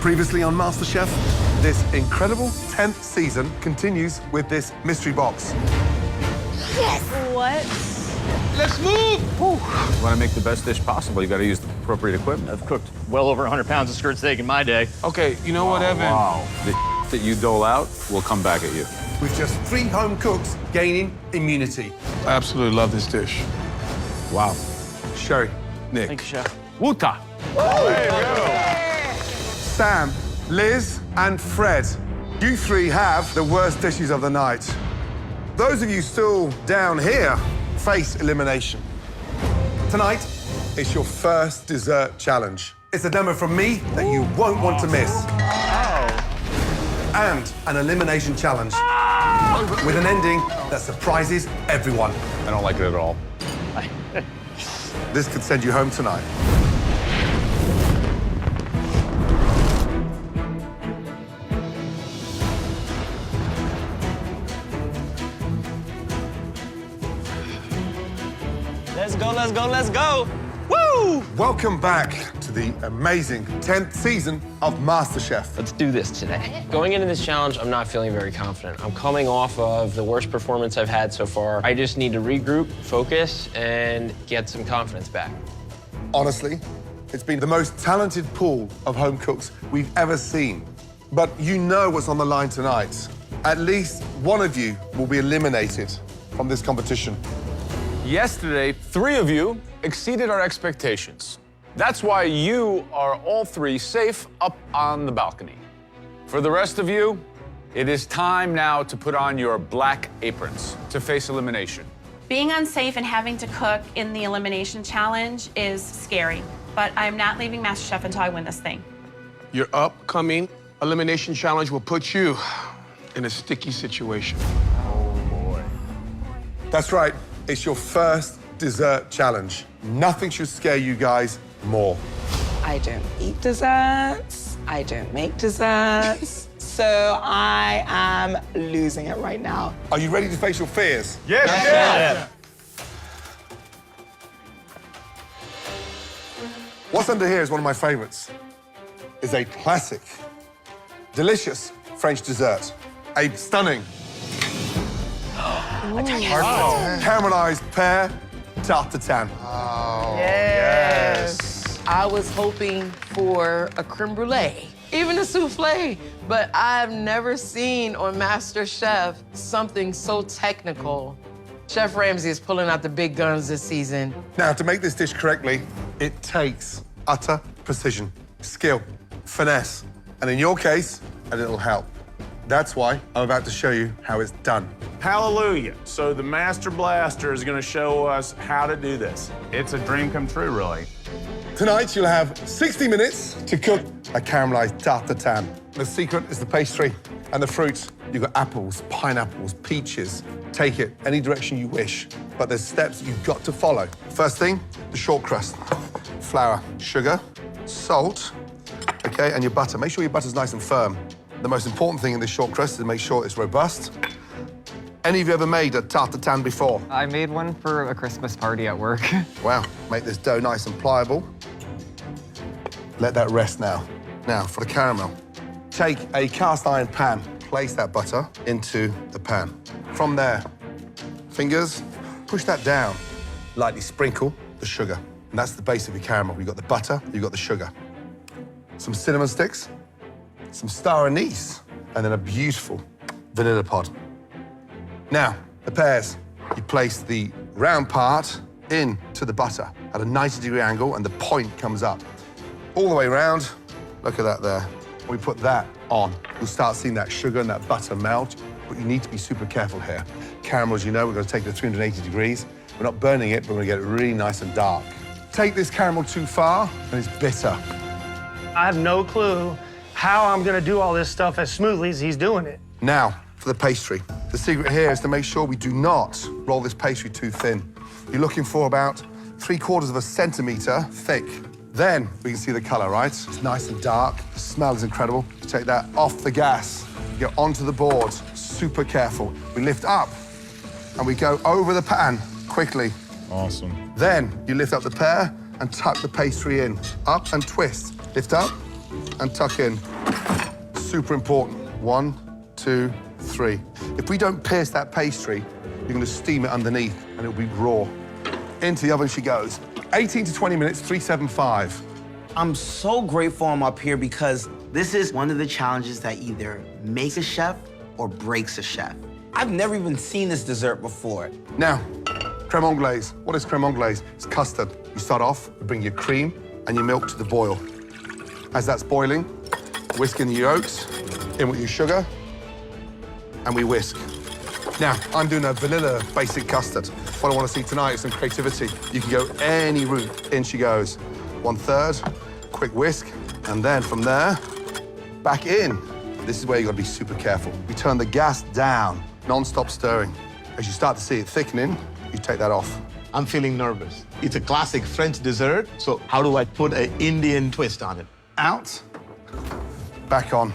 Previously on MasterChef, this incredible 10th season continues with this mystery box. Yes! What? Let's move! You want to make the best dish possible, you got to use the appropriate equipment. I've cooked well over 100 pounds of skirt steak in my day. Okay, you know what, Evan? Wow. The that you dole out will come back at you. With just 3 home cooks gaining immunity. I absolutely love this dish. Wow. Sherry, Nick, Thank you, Chef. Wuta. Sam, Liz, and Fred. You 3 have the worst dishes of the night. Those of you still down here face elimination. Tonight, it's your first dessert challenge. It's a demo from me that you won't want to miss. And an elimination challenge with an ending that surprises everyone. I don't like it at all. This could send you home tonight. Let's go, let's go, let's go! Woo! Welcome back to the amazing 10th season of MasterChef. Let's do this today. Going into this challenge, I'm not feeling very confident. I'm coming off of the worst performance I've had so far. I just need to regroup, focus, and get some confidence back. Honestly, it's been the most talented pool of home cooks we've ever seen. But you know what's on the line tonight. At least one of you will be eliminated from this competition. Yesterday, 3 of you exceeded our expectations. That's why you are all 3 safe up on the balcony. For the rest of you, it is time now to put on your black aprons to face elimination. Being unsafe and having to cook in the elimination challenge is scary, but I'm not leaving MasterChef until I win this thing. Your upcoming elimination challenge will put you in a sticky situation. That's right, it's your first dessert challenge. Nothing should scare you guys more. I don't eat desserts. I don't make desserts. So I am losing it right now. Are you ready to face your fears? Yeah. What's under here is one of my favorites. It's a classic, delicious French dessert. A stunning, caramelized pear tarte tatin. Yes. I was hoping for a creme brulee, even a souffle, but I've never seen on MasterChef something so technical. Chef Ramsay is pulling out the big guns this season. Now, to make this dish correctly, it takes utter precision, skill, finesse, and in your case, a little help. That's why I'm about to show you how it's done. Hallelujah. So the Master Blaster is going to show us how to do this. It's a dream come true, really. Tonight, you'll have 60 minutes to cook a caramelized tarte tatin. The secret is the pastry and the fruits. You've got apples, pineapples, peaches. Take it any direction you wish, but there's steps you've got to follow. First thing, the short crust. Flour, sugar, salt, okay, and your butter. Make sure your butter's nice and firm. The most important thing in this short crust is to make sure it's robust. Any of you ever made a tarte tatin before? I made one for a Christmas party at work. Wow, make this dough nice and pliable. Let that rest now. Now, for the caramel. Take a cast iron pan, place that butter into the pan. From there, fingers, push that down. Lightly sprinkle the sugar. And that's the base of your caramel. You've got the butter, you've got the sugar. Some cinnamon sticks, some star anise, and then a beautiful vanilla pod. Now, the pears. You place the round part into the butter at a 90-degree angle, and the point comes up. All the way around, look at that there. When we put that on, you'll start seeing that sugar and that butter melt, but you need to be super careful here. Caramel, as you know, we're going to take it to 380 degrees. We're not burning it, but we're going to get it really nice and dark. Take this caramel too far, and it's bitter. I have no clue how I'm gonna do all this stuff as smoothly as he's doing it. Now, for the pastry. The secret here is to make sure we do not roll this pastry too thin. You're looking for about 3/4 of a centimeter thick. Then we can see the color, right? It's nice and dark. The smell is incredible. You take that off the gas, get onto the board, super careful. We lift up and we go over the pan quickly. Awesome. Then you lift up the pear and tuck the pastry in. Up and twist. Lift up and tuck in. super important. 1, 2, 3. If we don't pierce that pastry, you're gonna steam it underneath and it'll be raw. Into the oven she goes. 18 to 20 minutes, 375. I'm so grateful I'm up here because this is one of the challenges that either makes a chef or breaks a chef. I've never even seen this dessert before. Now, creme anglaise. What is creme anglaise? It's custard. You start off, you bring your cream and your milk to the boil. As that's boiling, whisk in the yolks, in with your sugar, and we whisk. Now, I'm doing a vanilla basic custard. What I want to see tonight is some creativity. You can go any route. In she goes. 1/3, quick whisk, and then from there, back in. This is where you got to be super careful. You turn the gas down, non-stop stirring. As you start to see it thickening, you take that off. I'm feeling nervous. It's a classic French dessert, so how do I put an Indian twist on it? Out, back on.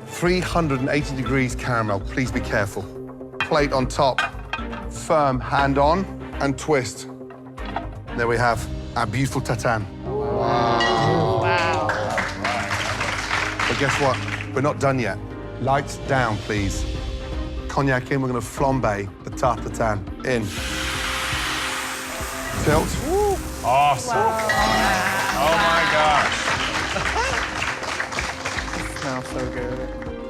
380 degrees caramel, please be careful. Plate on top, firm, hand on, and twist. There we have our beautiful tatin. Wow. But guess what? We're not done yet. Lights down, please. Cognac in, we're gonna flambe the tarte tatin in. Tilt. Awesome. Wow. Oh my gosh. It smells so good.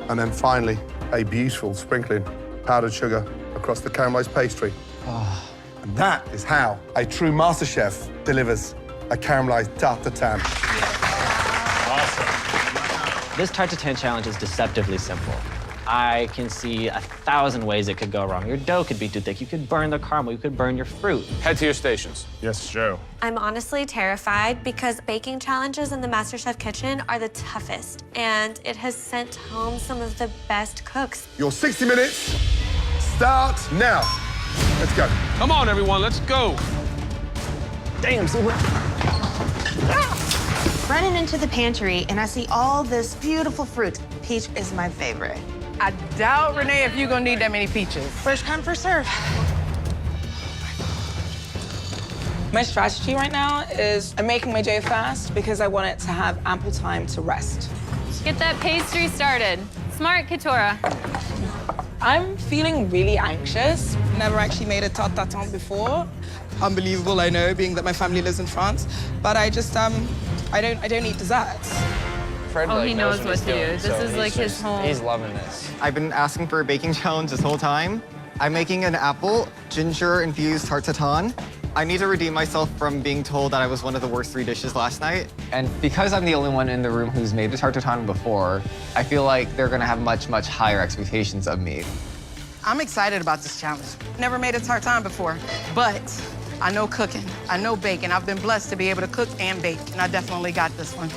And then finally, a beautiful sprinkling powdered sugar across the caramelized pastry. And that is how a true master chef delivers a caramelized tarte tatin. Awesome. This tarte tatin challenge is deceptively simple. I can see 1,000 ways it could go wrong. Your dough could be too thick. You could burn the caramel. You could burn your fruit. Head to your stations. Yes, Joe. I'm honestly terrified because baking challenges in the MasterChef kitchen are the toughest, and it has sent home some of the best cooks. Your 60 minutes start now. Let's go. Come on, everyone, let's go. Damn, see what? Running into the pantry and I see all this beautiful fruit. Peach is my favorite. I doubt, Renee, if you're gonna need that many peaches. First come, first serve. My strategy right now is I'm making my dough fast because I want it to have ample time to rest. Get that pastry started. Smart, Katora. I'm feeling really anxious. Never actually made a tarte tatin before. Unbelievable, I know, being that my family lives in France. But I just, I don't eat desserts. Fred, Oh, like, he knows what what he's to do. doing, This so is like his just- home. He's loving this. I've been asking for a baking challenge this whole time. I'm making an apple ginger-infused tarte tatin. I need to redeem myself from being told that I was one of the worst 3 dishes last night. And because I'm the only one in the room who's made a tarte tatin before, I feel like they're gonna have much, much higher expectations of me. I'm excited about this challenge. Never made a tartine before, but I know cooking, I know baking. I've been blessed to be able to cook and bake, and I definitely got this one.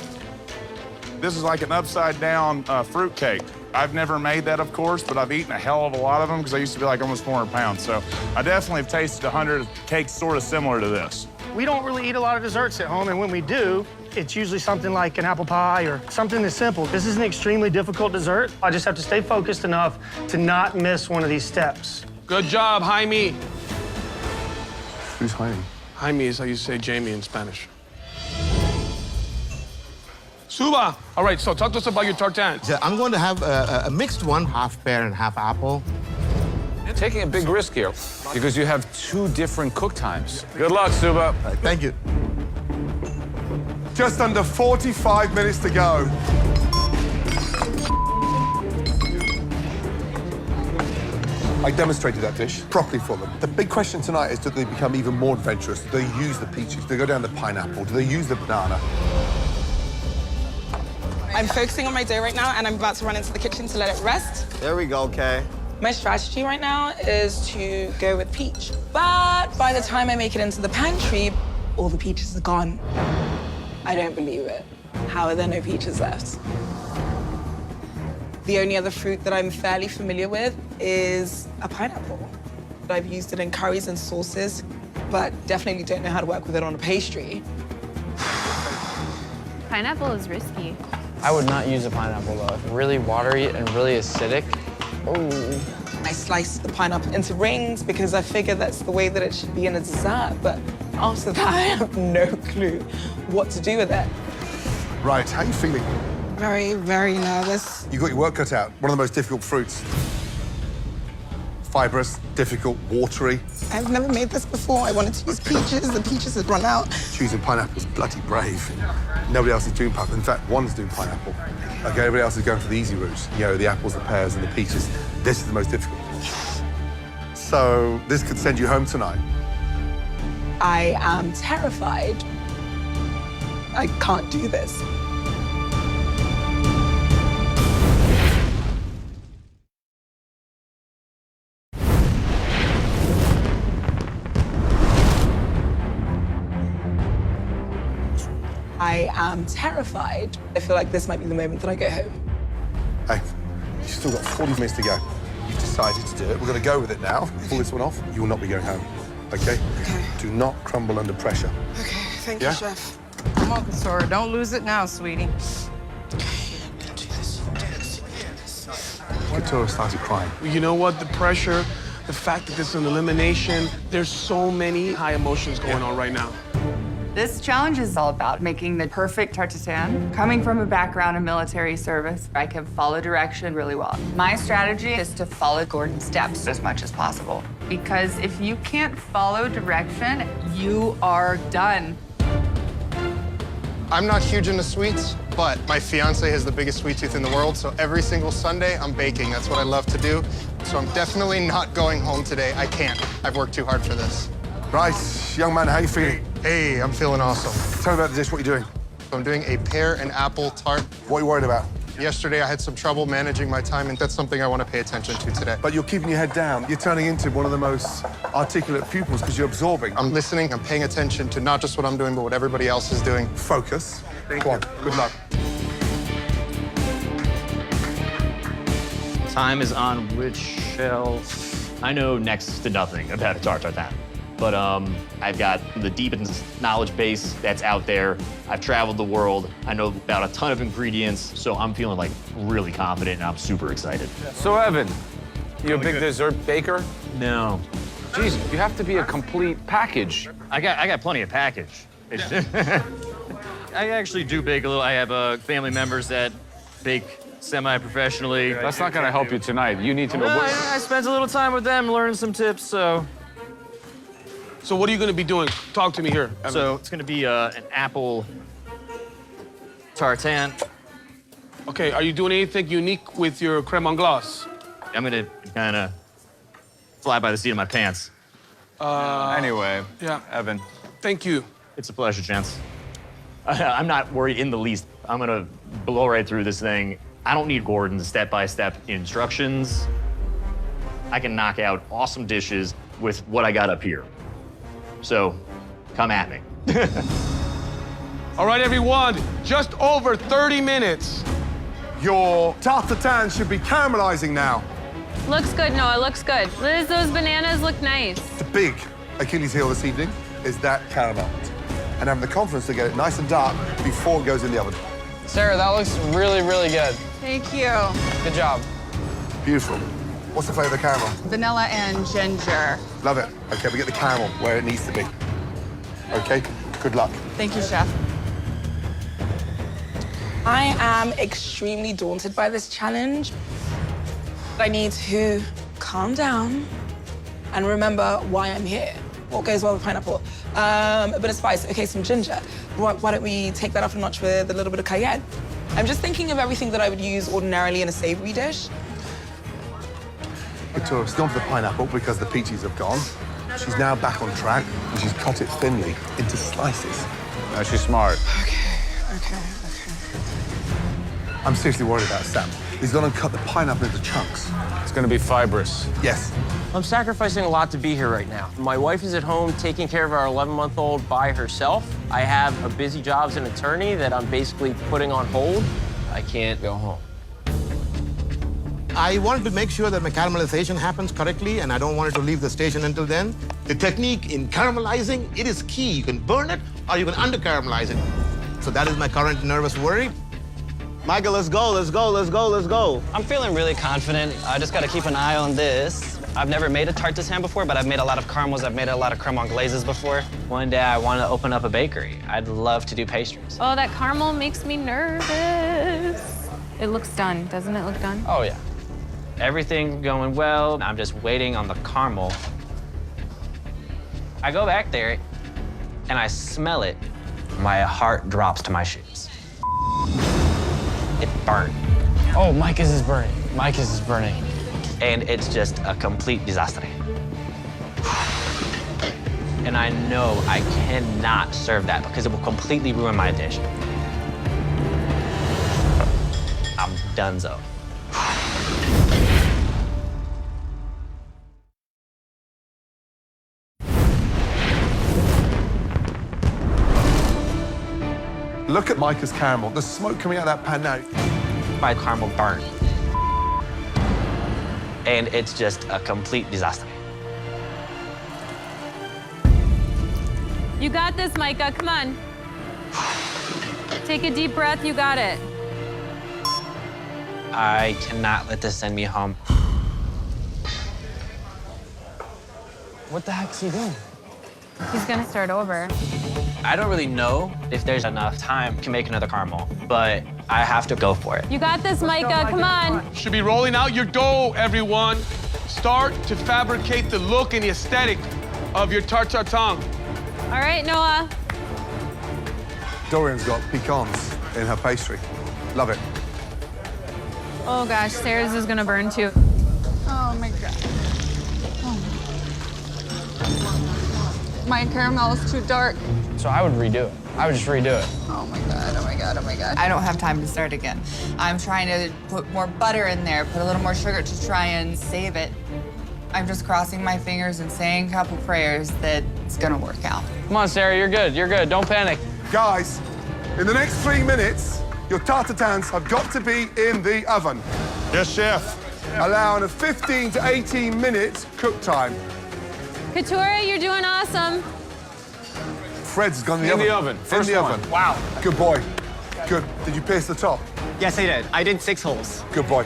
This is like an upside-down fruit cake. I've never made that, of course, but I've eaten a hell of a lot of them because I used to be like almost 400 pounds. So I definitely have tasted 100 cakes sort of similar to this. We don't really eat a lot of desserts at home, and when we do, it's usually something like an apple pie or something that's simple. This is an extremely difficult dessert. I just have to stay focused enough to not miss one of these steps. Good job, Jaime. Who's Jaime? Jaime is how you say Jamie in Spanish. Suba! All right, so talk to us about your tartines. So I'm going to have a mixed one, half pear and half apple. Taking a big risk here because you have 2 different cook times. Good luck, Suba. Thank you. Just under 45 minutes to go. I demonstrated that dish properly for them. The big question tonight is, do they become even more adventurous? Do they use the peaches? Do they go down the pineapple? Do they use the banana? I'm focusing on my dough right now, and I'm about to run into the kitchen to let it rest. There we go, Kay. My strategy right now is to go with peach. But by the time I make it into the pantry, all the peaches are gone. I don't believe it. How are there no peaches left? The only other fruit that I'm fairly familiar with is a pineapple. I've used it in curries and sauces, but definitely don't know how to work with it on a pastry. Pineapple is risky. I would not use a pineapple, though. It's really watery and really acidic. Ooh. I slice the pineapple into rings because I figure that's the way that it should be in a dessert, but after that, I have no clue what to do with it. Right, how are you feeling? very, very nervous. You got your work cut out. One of the most difficult fruits. Fibrous, difficult, watery. I've never made this before. I wanted to use peaches. The peaches had run out. Choosing pineapple is bloody brave. Nobody else is doing pineapple. In fact, one's doing pineapple. Okay, everybody else is going for the easy routes. You know, the apples, the pears, and the peaches. This is the most difficult. So this could send you home tonight. I am terrified. I can't do this. I am terrified. I feel like this might be the moment that I go home. Hey, you've still got 40 minutes to go. You've decided to do it. We're going to go with it now. Pull this one off. You will not be going home. Okay? Okay. Do not crumble under pressure. Okay, thank Yeah? you, Chef. Come on, Kasora, don't lose it now, sweetie. Katura started crying. You know what? The pressure, the fact that this is an elimination, there's so many high emotions going on right now. This challenge is all about making the perfect tarte tatin. Coming from a background in military service, I can follow direction really well. My strategy is to follow Gordon's steps as much as possible. Because if you can't follow direction, you are done. I'm not huge into sweets, but my fiance has the biggest sweet tooth in the world, so every single Sunday I'm baking. That's what I love to do. So I'm definitely not going home today. I can't. I've worked too hard for this. Right, young man, how you feeling? Hey, I'm feeling awesome. Tell me about the dish, what you're doing. I'm doing a pear and apple tart. What are you worried about? Yesterday I had some trouble managing my time, and that's something I want to pay attention to today. But you're keeping your head down. You're turning into one of the most articulate pupils because you're absorbing. I'm listening, I'm paying attention to not just what I'm doing, but what everybody else is doing. Focus. Come on, good luck. Time is on which shelf? I know next to nothing about a tarte tatin. But I've got the deepest knowledge base that's out there. I've traveled the world. I know about a ton of ingredients, so I'm feeling like really confident and I'm super excited. So Evan, you a big dessert baker? No. Jeez, you have to be a complete package. I got plenty of package. I actually do bake a little. I have family members that bake semi-professionally. That's not gonna help you tonight. You need to know what... I spent a little time with them, learning some tips, so... So what are you going to be doing? Talk to me here, Evan. So it's going to be an apple tartan. Okay, are you doing anything unique with your creme anglaise? I'm going to kind of fly by the seat of my pants. Anyway, yeah. Evan. Thank you. It's a pleasure, gents. I'm not worried in the least. I'm going to blow right through this thing. I don't need Gordon's step-by-step instructions. I can knock out awesome dishes with what I got up here. So, come at me. All right, everyone, just over 30 minutes. Your tarte tatin should be caramelizing now. Looks good, Noah, looks good. Liz, those bananas look nice. The big Achilles heel this evening is that caramel. And having the confidence to get it nice and dark before it goes in the oven. Sarah, that looks really, really good. Thank you. Good job. Beautiful. What's the flavor of the caramel? Vanilla and ginger. Love it. Okay, we get the caramel where it needs to be. Okay, good luck. Thank you, Chef. I am extremely daunted by this challenge. I need to calm down and remember why I'm here. What goes well with pineapple? A bit of spice. Okay, some ginger. Why don't we take that up a notch with a little bit of cayenne? I'm just thinking of everything that I would use ordinarily in a savory dish. Victoria's gone for the pineapple because the peaches have gone. She's now back on track and she's cut it thinly into slices. No, she's smart. Okay. I'm seriously worried about Sam. He's gone and cut the pineapple into chunks. It's gonna be fibrous. Yes. I'm sacrificing a lot to be here right now. My wife is at home taking care of our 11-month-old by herself. I have a busy job as an attorney that I'm basically putting on hold. I can't go home. I wanted to make sure that my caramelization happens correctly, and I don't want it to leave the station until then. The technique in caramelizing, it is key. You can burn it or you can under-caramelize it. So that is my current nervous worry. Michael, let's go, let's go, let's go, let's go. I'm feeling really confident. I just got to keep an eye on this. I've never made a tarte tatin before, but I've made a lot of caramels. I've made a lot of creme anglaises before. One day I want to open up a bakery. I'd love to do pastries. Oh, that caramel makes me nervous. It looks done. Doesn't it look done? Oh, yeah. Everything's going well. I'm just waiting on the caramel. I go back there, and I smell it. My heart drops to my shoes. It burned. Oh, Micah's is burning. Micah's is burning. And it's just a complete disaster. And I know I cannot serve that because it will completely ruin my dish. I'm donezo. Look at Micah's caramel. The smoke coming out of that pan now. My caramel burned. And it's just a complete disaster. You got this, Micah. Come on. Take a deep breath. You got it. I cannot let this send me home. What the heck's he doing? He's gonna start over. I don't really know if there's enough time to make another caramel, but I have to go for it. You got this, Micah. Come on. Should be rolling out your dough, everyone. Start to fabricate the look and the aesthetic of your tarte tatin. All right, Noah. Dorian's got pecans in her pastry. Love it. Oh gosh, Sarah's is gonna burn too. Oh my God. My caramel is too dark. So I would redo it. I would just redo it. Oh my God, oh my God, oh my God. I don't have time to start again. I'm trying to put more butter in there, put a little more sugar to try and save it. I'm just crossing my fingers and saying a couple prayers that it's gonna work out. Come on, Sarah, you're good. You're good. Don't panic. Guys, in the next 3 minutes, your tarte tatins have got to be in the oven. Yes, chef. Allowing a 15 to 18 minute cook time. Katura, you're doing awesome. Fred's gone in the In oven. the oven. First in the one. oven. Wow. Good boy. Good. Did you pierce the top? Yes, I did. I did 6 holes. Good boy.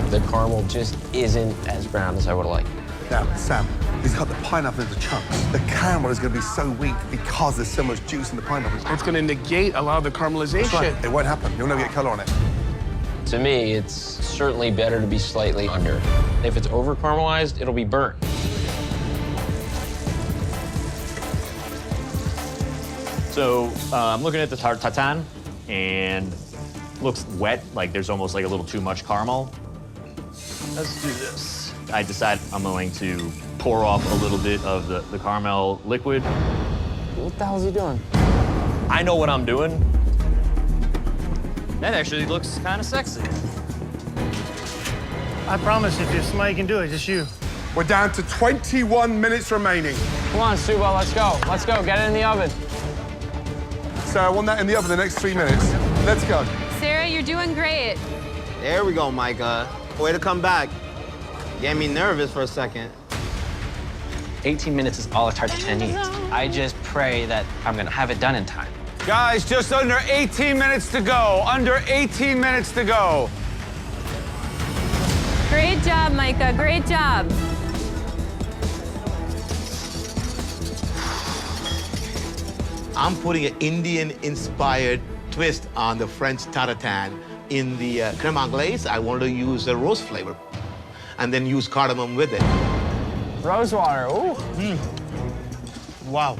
The caramel just isn't as brown as I would like. Now, Sam, he's cut the pineapple into chunks. The caramel is going to be so weak because there's so much juice in the pineapple. It's gonna negate a lot of the caramelization. That's right. It won't happen. You'll never get color on it. To me, it's certainly better to be slightly under. If it's over caramelized, it'll be burnt. So I'm looking at the tarte tatin, and looks wet, like there's almost like a little too much caramel. Let's do this. I decide I'm going to pour off a little bit of the caramel liquid. What the hell is he doing? I know what I'm doing. That actually looks kind of sexy. I promise if somebody can do it, just you. We're down to 21 minutes remaining. Come on, Suba, let's go. Let's go. Get it in the oven. So I want that in the oven the next 3 minutes. Let's go. Sarah, you're doing great. There we go, Micah. Way to come back. Get me nervous for a second. 18 minutes is all a tarte tatin needs. I just pray that I'm gonna have it done in time. Guys, just under 18 minutes to go. Under 18 minutes to go. Great job, Micah. Great job. I'm putting an Indian-inspired twist on the French tartare. In the crème anglaise, I wanted to use a rose flavor and then use cardamom with it. Rose water, ooh. Wow.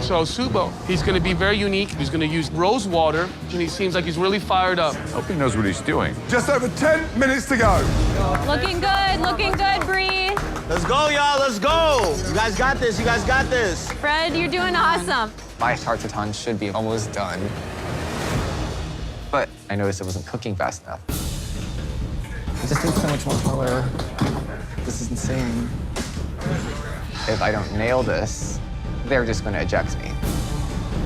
So Subo, he's gonna be very unique. He's gonna use rose water, and he seems like he's really fired up. Hope he knows what he's doing. Just over 10 minutes to go. Looking good, Bree. Let's go, y'all, let's go. You guys got this, you guys got this. Fred, you're doing awesome. My tarte tatin should be almost done. But I noticed it wasn't cooking fast enough. It just needs so much more color. This is insane. If I don't nail this, they're just going to eject me.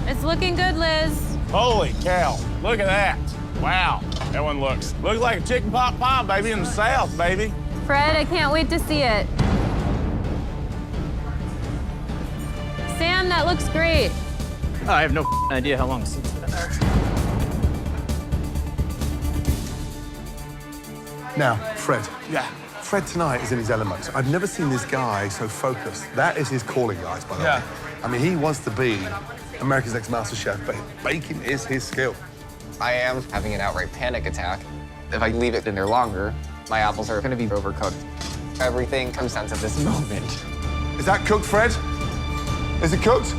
It's looking good, Liz. Holy cow, look at that. Wow, that one looks like a chicken pot pie, baby, in the South, baby. Fred, I can't wait to see it. Sam, that looks great. I have no idea how long this has been there. Now, Fred. Yeah. Fred tonight is in his element. I've never seen this guy so focused. That is his calling, guys, by the way. I mean, he wants to be America's Next Master Chef, but baking is his skill. I am having an outright panic attack. If I leave it in there longer, my apples are gonna be overcooked. Everything comes down to this moment. Is that cooked, Fred? Is it cooked?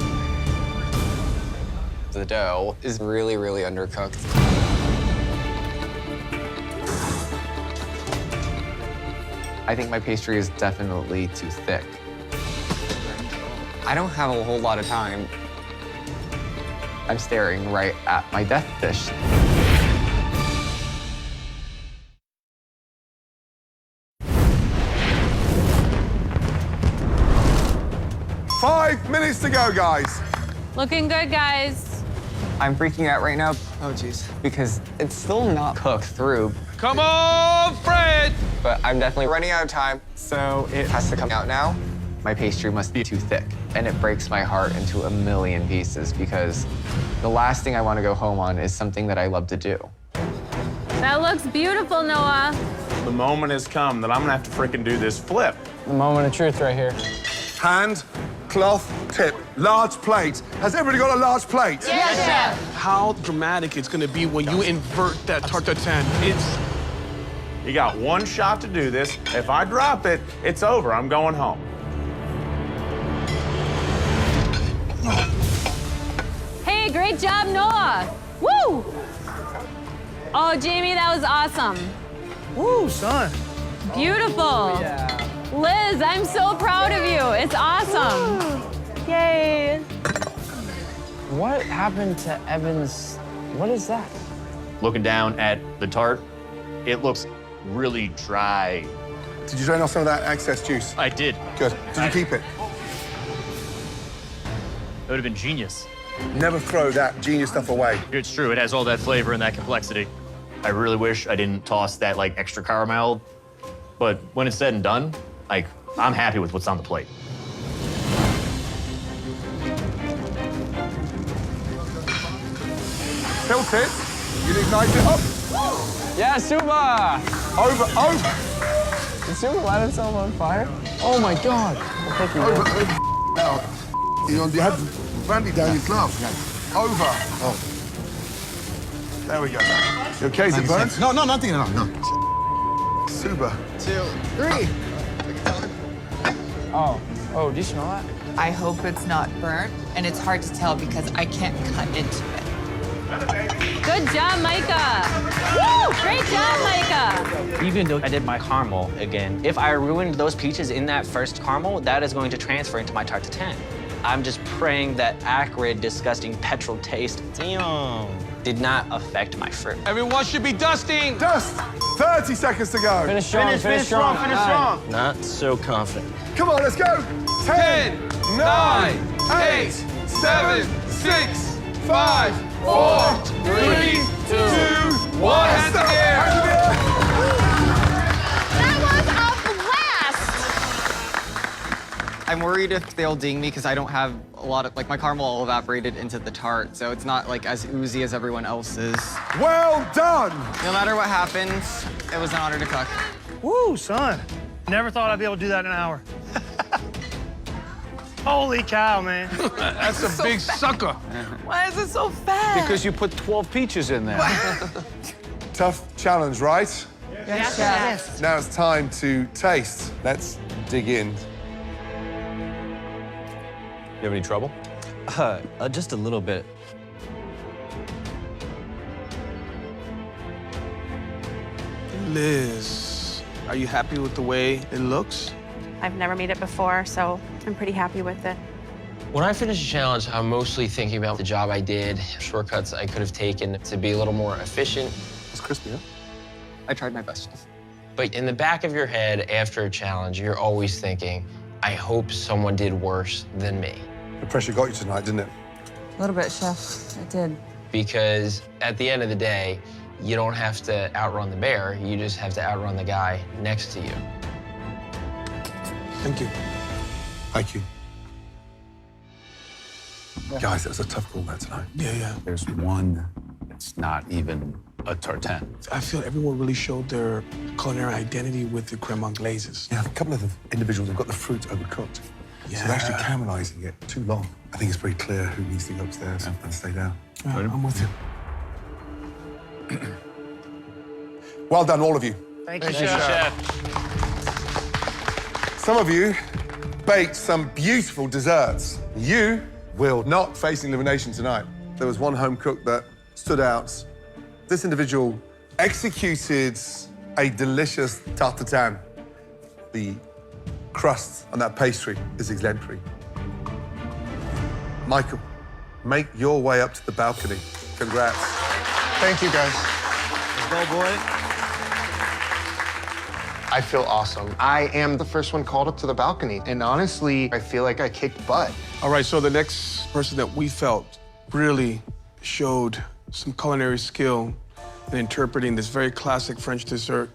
The dough is really, really undercooked. I think my pastry is definitely too thick. I don't have a whole lot of time. I'm staring right at my death dish. Five minutes to go, guys. Looking good, guys. I'm freaking out right now. Oh, jeez. Because it's still not cooked through. Come on, Fred! But I'm definitely running out of time, so it has to come out now. My pastry must be too thick, and it breaks my heart into a million pieces because the last thing I want to go home on is something that I love to do. That looks beautiful, Noah. The moment has come that I'm gonna have to freaking do this flip. The moment of truth right here. Hand, cloth, tip, large plate. Has everybody got a large plate? Yes, Chef. How dramatic it's gonna be when you invert that tarte tatin. You got one shot to do this. If I drop it, it's over. I'm going home. Hey, great job, Noah. Woo! Oh, Jamie, that was awesome. Woo, son. Beautiful. Liz, I'm so proud of you. It's awesome. Yay. What happened to Evan's? What is that? Looking down at the tart, it looks really dry. Did you drain off some of that excess juice? I did. Good. Did you keep it? It would have been genius. Never throw that genius stuff away. It's true, it has all that flavor and that complexity. I really wish I didn't toss that like extra caramel, but when it's said and done, like, I'm happy with what's on the plate. Tilt it. You ignite it up. Yeah, Suba! Over. Did Suba light himself on fire? Oh my God. I think he did. Over. You had brandy down your glove. Over. Oh. There we go. You okay? Is it burnt? No, nothing. No. Super. 2, 3. Oh, do you smell that? I hope it's not burnt, and it's hard to tell because I can't cut into it. Good job, Micah. Woo! Great job, Micah. Even though I did my caramel again, if I ruined those peaches in that first caramel, that is going to transfer into my tarte tatin. I'm just praying that acrid, disgusting petrol taste did not affect my fruit. Everyone should be dusting. Dust. 30 seconds to go. Finish strong, finish strong. Not so confident. Come on, let's go. 10, 9, 8, 7, 6, 5, 4, 3, 2, 1. Hands in the air. I'm worried if they'll ding me because I don't have a lot of, like, my caramel all evaporated into the tart, so it's not, like, as oozy as everyone else's. Well done! No matter what happens, it was an honor to cook. Woo, son. Never thought I'd be able to do that in an hour. Holy cow, man. That's a big sucker. Why is it so fast? Because you put 12 peaches in there. Tough challenge, right? Yes, yes. Now it's time to taste. Let's dig in. You have any trouble? Just a little bit. Liz, are you happy with the way it looks? I've never made it before, so I'm pretty happy with it. When I finish a challenge, I'm mostly thinking about the job I did, shortcuts I could have taken to be a little more efficient. It's crispy, huh? I tried my best. But in the back of your head, after a challenge, you're always thinking, I hope someone did worse than me. The pressure got you tonight, didn't it? A little bit, Chef. It did. Because at the end of the day, you don't have to outrun the bear, you just have to outrun the guy next to you. Thank you. Thank you. Guys, that was a tough call there tonight. Yeah. There's one It's not even a tartane. I feel everyone really showed their culinary identity with the creme anglaises. Yeah, a couple of the individuals have got the fruit overcooked. Yeah. So they're actually caramelizing it too long. I think it's very clear who needs to go upstairs and stay down. Yeah, I'm with you. Well done, all of you. Thank you, Chef. Some of you baked some beautiful desserts. You will not face elimination tonight. There was one home cook that stood out. This individual executed a delicious tarte tatin. The crust on that pastry is exemplary. Michael, make your way up to the balcony. Congrats. Thank you, guys. Let's go, boy. I feel awesome. I am the first one called up to the balcony, and honestly, I feel like I kicked butt. All right, so the next person that we felt really showed some culinary skill in interpreting this very classic French dessert,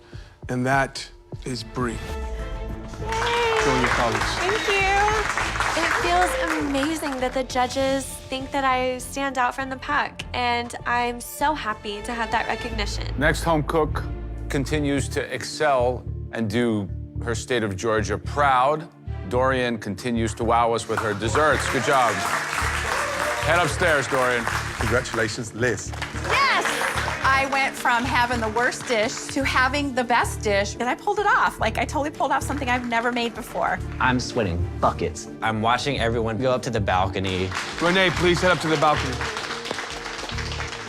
and that is Brie. Join your colleagues. Thank you. It feels amazing that the judges think that I stand out from the pack, and I'm so happy to have that recognition. Next home cook continues to excel and do her state of Georgia proud. Dorian continues to wow us with her desserts. Good job. Head upstairs, Dorian. Congratulations, Liz. Yes! I went from having the worst dish to having the best dish, and I pulled it off. Like, I totally pulled off something I've never made before. I'm sweating buckets. I'm watching everyone go up to the balcony. Renee, please head up to the balcony.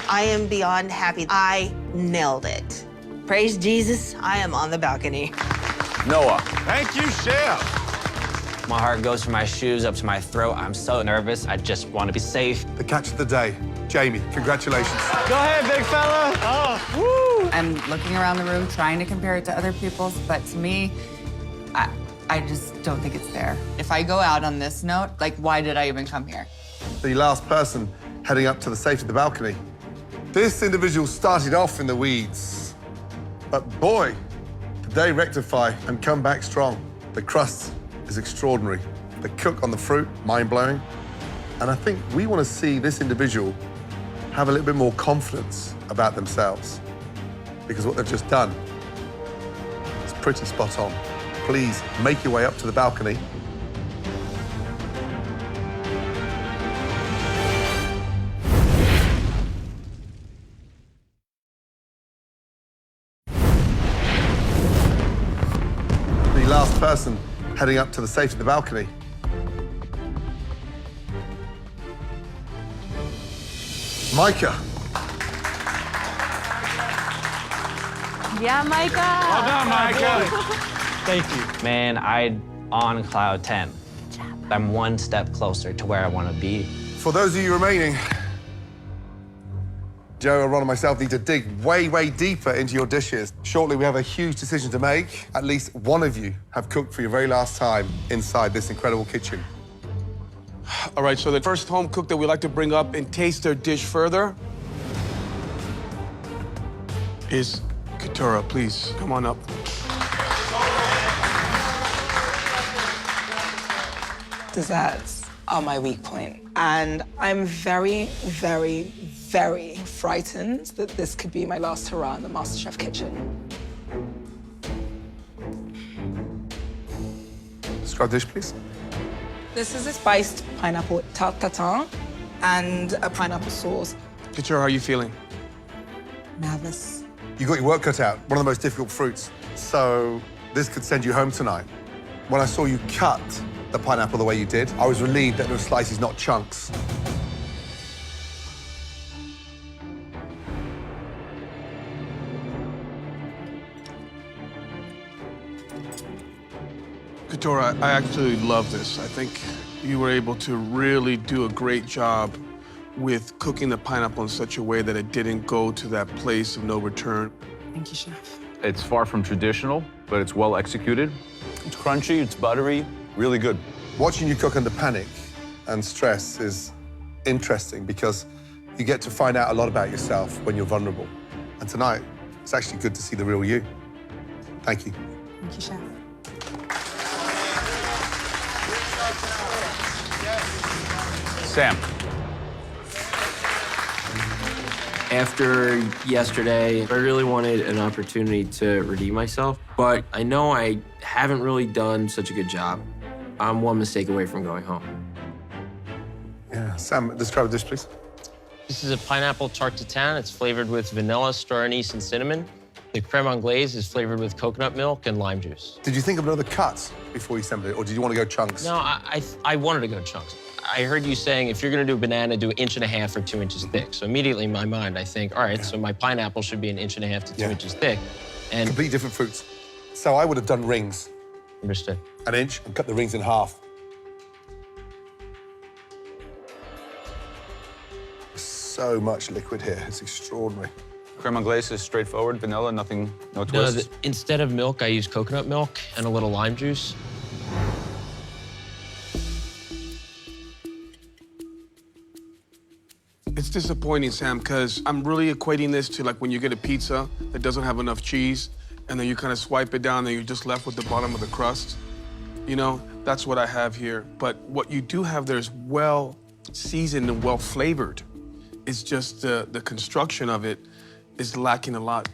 I am beyond happy. I nailed it. Praise Jesus, I am on the balcony. Noah. Thank you, Chef. My heart goes from my shoes up to my throat. I'm so nervous. I just want to be safe. The catch of the day. Jamie, congratulations. Go ahead, big fella. Oh, woo! I'm looking around the room trying to compare it to other people's, but to me, I just don't think it's there. If I go out on this note, like, why did I even come here? The last person heading up to the safe of the balcony. This individual started off in the weeds, but boy, did they rectify and come back strong. The crust is extraordinary. The cook on the fruit, mind-blowing. And I think we want to see this individual have a little bit more confidence about themselves, because what they've just done is pretty spot on. Please make your way up to the balcony. The last person heading up to the safe of the balcony. Micah. Yeah, Micah. Well done, Micah. Thank you. Man, I'm on cloud 10. I'm one step closer to where I want to be. For those of you remaining, Joe, Ron, and myself need to dig way, way deeper into your dishes. Shortly, we have a huge decision to make. At least one of you have cooked for your very last time inside this incredible kitchen. All right, so the first home cook that we'd like to bring up and taste their dish further is Keturah. Please, come on up. Desserts are my weak point. And I'm very, very, very frightened that this could be my last hurrah in the MasterChef kitchen. Describe dish, please. This is a spiced pineapple tarte tatin and a pineapple sauce. Keturah, how are you feeling? Nervous. You got your work cut out, one of the most difficult fruits. So this could send you home tonight. When I saw you cut the pineapple the way you did, I was relieved that it was slices, not chunks. Keturah, I actually love this. I think you were able to really do a great job with cooking the pineapple in such a way that it didn't go to that place of no return. Thank you, Chef. It's far from traditional, but it's well executed. It's crunchy, it's buttery, really good. Watching you cook under panic and stress is interesting because you get to find out a lot about yourself when you're vulnerable. And tonight, it's actually good to see the real you. Thank you. Thank you, Chef. Sam. After yesterday, I really wanted an opportunity to redeem myself, but I know I haven't really done such a good job. I'm one mistake away from going home. Yeah, Sam, describe the dish, please. This is a pineapple tarte tatin. It's flavored with vanilla, star anise, and cinnamon. The creme anglaise is flavored with coconut milk and lime juice. Did you think of another cut before you assembled it, or did you want to go chunks? No, I wanted to go chunks. I heard you saying if you're gonna do a banana, do 1.5 inches or 2 inches thick. So immediately in my mind, I think, all right, so my pineapple should be 1.5 inches to 2 inches thick. And completely different fruits. So I would have done rings. Understood. 1 inch and cut the rings in half. So much liquid here, it's extraordinary. Creme anglaise is straightforward, vanilla, nothing, no no, twists. instead of milk, I use coconut milk and a little lime juice. It's disappointing, Sam, because I'm really equating this to like when you get a pizza that doesn't have enough cheese, and then you kind of swipe it down, and you're just left with the bottom of the crust. You know, that's what I have here. But what you do have there is well seasoned and well flavored. It's just the construction of it is lacking a lot.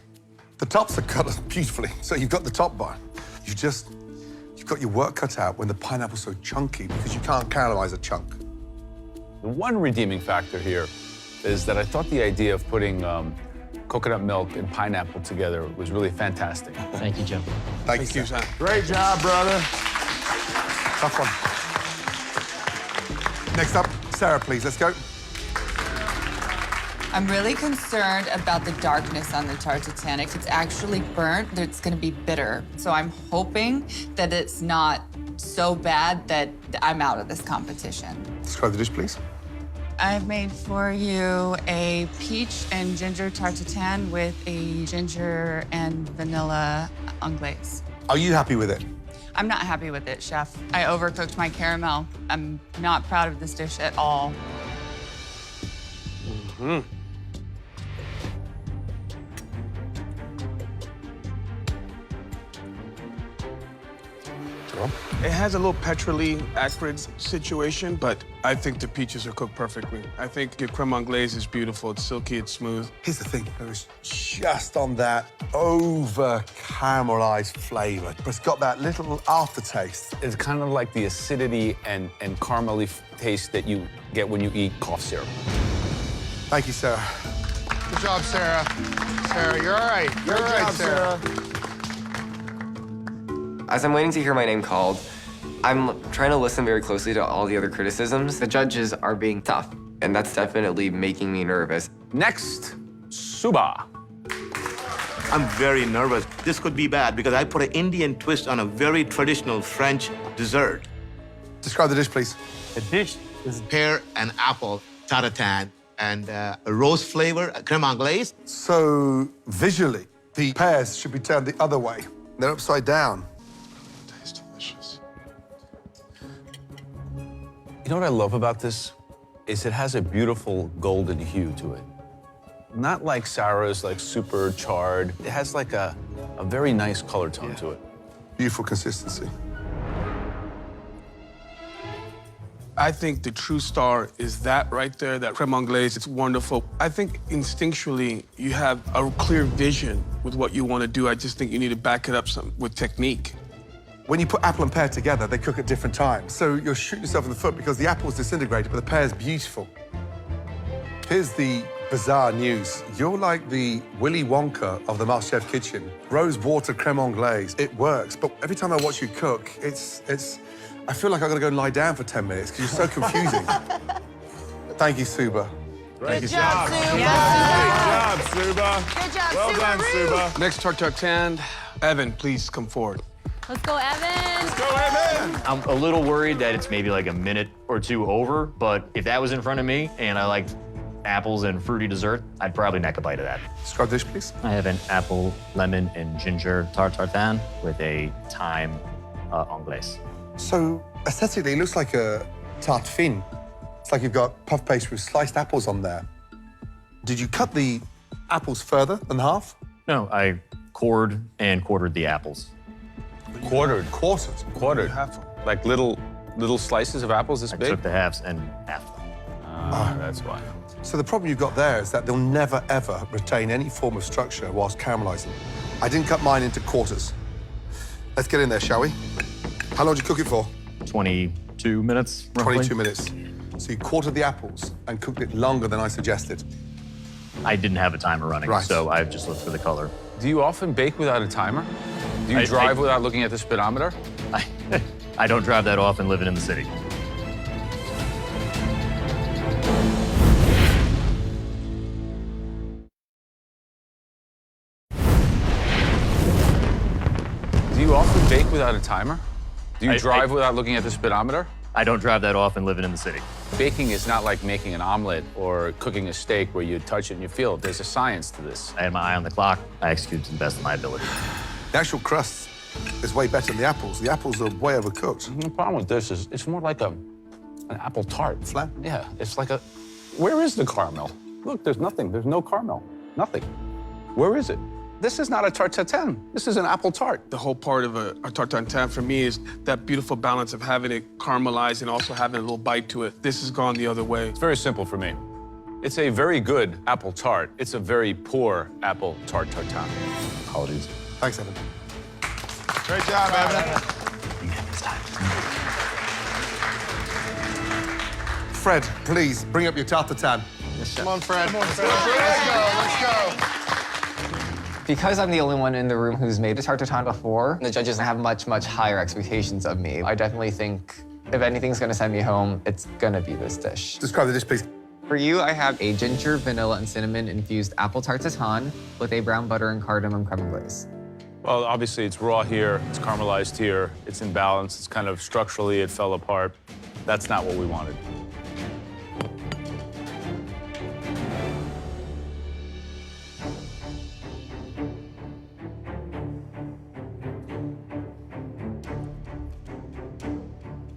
The tops are cut beautifully. So you've got the top bar. You've got your work cut out when the pineapple's so chunky because you can't caramelize a chunk. The one redeeming factor here is that I thought the idea of putting coconut milk and pineapple together was really fantastic. Thank you, Jim. Thank you, Sam. Great job, brother. Tough one. Next up, Sarah, please. Let's go. I'm really concerned about the darkness on the tarte tatin. If it's actually burnt, it's gonna be bitter. So I'm hoping that it's not so bad that I'm out of this competition. Describe the dish, please. I've made for you a peach and ginger tarte tatin with a ginger and vanilla anglaise. Are you happy with it? I'm not happy with it, chef. I overcooked my caramel. I'm not proud of this dish at all. Mm-hmm. It has a little petrol-y, acrid situation, but I think the peaches are cooked perfectly. I think your creme anglaise is beautiful. It's silky, it's smooth. Here's the thing, it was just on that over-caramelized flavor, but it's got that little aftertaste. It's kind of like the acidity and caramely taste that you get when you eat cough syrup. Thank you, Sarah. Good job, Sarah. Sarah, you're all right. You're all right, Sarah. As I'm waiting to hear my name called, I'm trying to listen very closely to all the other criticisms. The judges are being tough, and that's definitely making me nervous. Next, Suba. I'm very nervous. This could be bad because I put an Indian twist on a very traditional French dessert. Describe the dish, please. The dish is pear and apple tartare and a rose flavor, a creme anglaise. So visually, the pears should be turned the other way. They're upside down. Tastes delicious. You know what I love about this? Is it has a beautiful golden hue to it. Not like Sarah's, like super charred. It has like a very nice color tone to it. Beautiful consistency. I think the true star is that right there, that creme anglaise. It's wonderful. I think instinctually you have a clear vision with what you want to do. I just think you need to back it up with technique. When you put apple and pear together, they cook at different times. So you're shooting yourself in the foot because the apple's disintegrated, but the pear's beautiful. Here's the bizarre news. You're like the Willy Wonka of the MasterChef kitchen. Rose water creme anglaise, it works. But every time I watch you cook, I feel like I'm gonna go and lie down for 10 minutes because you're so confusing. Thank you, Suba. Great Good job, job, Suba. Yeah. Great job, Suba. Good job, well done, Suba. Next tarte tatin. Evan, please come forward. Let's go, Evan. Let's go, Evan. I'm a little worried that it's maybe like a minute or two over, but if that was in front of me and I liked apples and fruity dessert, I'd probably neck a bite of that. Describe dish, please. I have an apple, lemon, and ginger tarte tatin with a thyme anglaise. So aesthetically, it looks like a tarte fine. It's like you've got puff pastry with sliced apples on there. Did you cut the apples further than half? No, I cored and quartered the apples. Quartered. Quarters. Quartered. Like little slices of apples this I big? took the halves and half them. That's why. So the problem you've got there is that they'll never, ever retain any form of structure whilst caramelizing. I didn't cut mine into quarters. Let's get in there, shall we? How long did you cook it for? 22 minutes, roughly. 22 minutes. So you quartered the apples and cooked it longer than I suggested. I didn't have a timer running, Right. so I just looked for the color. Do you often bake without a timer? Do you drive without looking at the speedometer? I don't drive that often living in the city. Do you often bake without a timer? Do you drive without looking at the speedometer? I don't drive that often living in the city. Baking is not like making an omelet or cooking a steak where you touch it and you feel it. There's a science to this. I had my eye on the clock. I executed to the best of my ability. The actual crust is way better than the apples. The apples are way overcooked. The problem with this is it's more like an apple tart. Flat? Yeah, it's like a... Where is the caramel? Look, there's nothing. There's no caramel. Nothing. Where is it? This is not a tarte tatin. This is an apple tart. The whole part of a tarte tatin for me is that beautiful balance of having it caramelized and also having a little bite to it. This has gone the other way. It's very simple for me. It's a very good apple tart. It's a very poor apple tarte tatin. Apologies. Thanks, Evan. Great job, Evan. Fred, please bring up your tarte tatin. Come on, Fred. Let's go. Because I'm the only one in the room who's made a tarte tatin before, the judges have much, much higher expectations of me. I definitely think if anything's gonna send me home, it's gonna be this dish. Describe the dish, please. For you, I have a ginger, vanilla, and cinnamon infused apple tarte tatin with a brown butter and cardamom creme glaze. Well, obviously, it's raw here. It's caramelized here. It's in balance. It's kind of structurally, it fell apart. That's not what we wanted.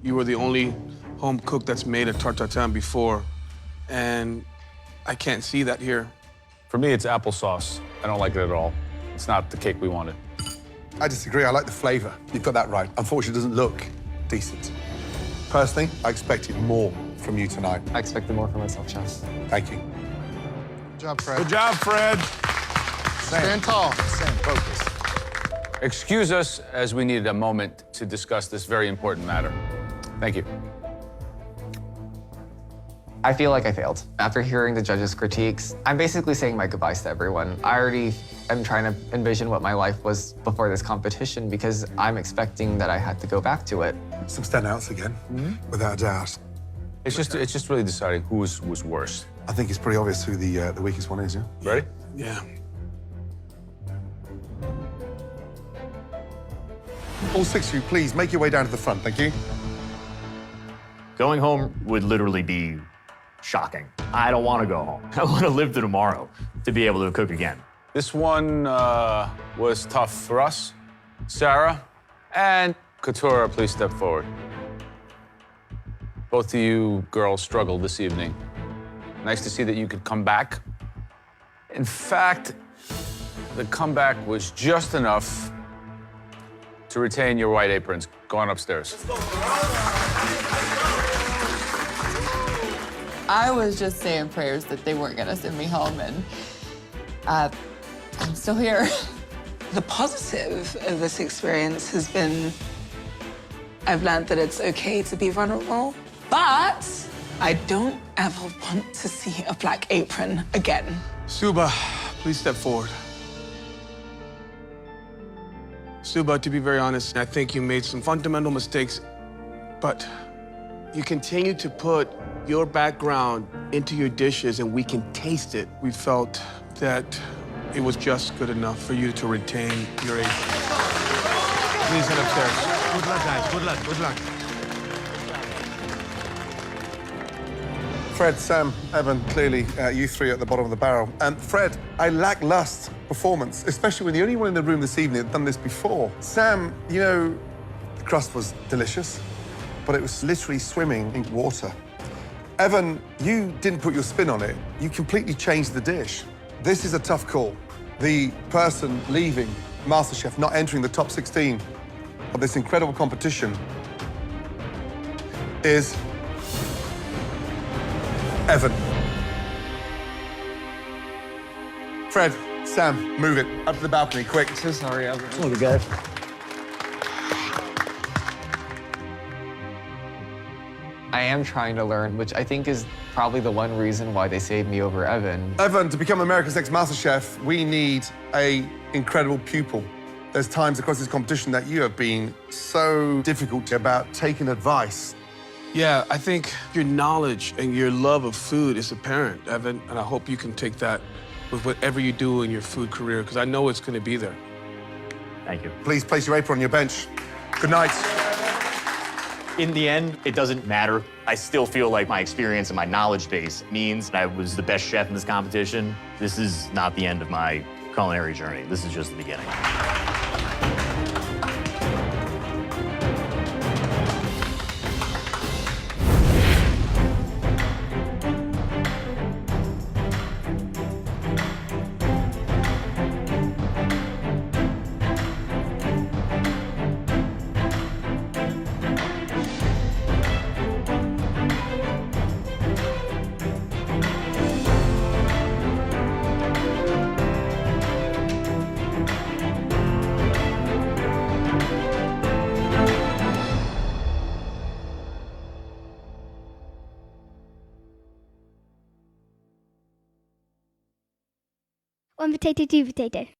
You were the only home cook that's made a tarte tatin before, and I can't see that here. For me, it's applesauce. I don't like it at all. It's not the cake we wanted. I disagree. I like the flavor. You've got that right. Unfortunately, it doesn't look decent. Personally, I expected more from you tonight. I expected more from myself, chef. Thank you. Good job, Fred. Good job, Fred. Stand tall. Stand focused. Excuse us as we needed a moment to discuss this very important matter. Thank you. I feel like I failed. After hearing the judges' critiques, I'm basically saying my goodbyes to everyone. I already am trying to envision what my life was before this competition because I'm expecting that I had to go back to it. Some standouts again, without a doubt. It's just really deciding who was worse. I think it's pretty obvious who the weakest one is, yeah? Ready? Yeah. All six of you, please make your way down to the front, thank you. Going home would literally be shocking. I don't want to go home. I want to live to tomorrow to be able to cook again. This one was tough for us. Sarah and Couture, please step forward. Both of you girls struggled this evening. Nice to see that you could come back. In fact, the comeback was just enough to retain your white aprons. Go on upstairs. I was just saying prayers that they weren't gonna send me home, and I'm still here. The positive of this experience has been I've learned that it's okay to be vulnerable, but I don't ever want to see a black apron again. Suba, please step forward. Suba, to be very honest, I think you made some fundamental mistakes, but you continue to put your background into your dishes and we can taste it. We felt that it was just good enough for you to retain your apron. Please head upstairs. Good luck, guys. Good luck. Good luck. Fred, Sam, Evan, clearly you three at the bottom of the barrel. Fred, a lackluster performance, especially when the only one in the room this evening had done this before. Sam, you know, the crust was delicious, but it was literally swimming in water. Evan, you didn't put your spin on it. You completely changed the dish. This is a tough call. The person leaving MasterChef, not entering the top 16 of this incredible competition is Evan. Fred, Sam, move it up to the balcony, quick. So sorry, Evan. Look, guys. I am trying to learn, which I think is probably the one reason why they saved me over Evan. Evan, to become America's Next MasterChef, we need a incredible pupil. There's times across this competition that you have been so difficult about taking advice. Yeah, I think your knowledge and your love of food is apparent, Evan, and I hope you can take that with whatever you do in your food career, because I know it's going to be there. Thank you. Please place your apron on your bench. Good night. In the end, it doesn't matter. I still feel like my experience and my knowledge base means I was the best chef in this competition. This is not the end of my culinary journey. This is just the beginning. One potato, two potato.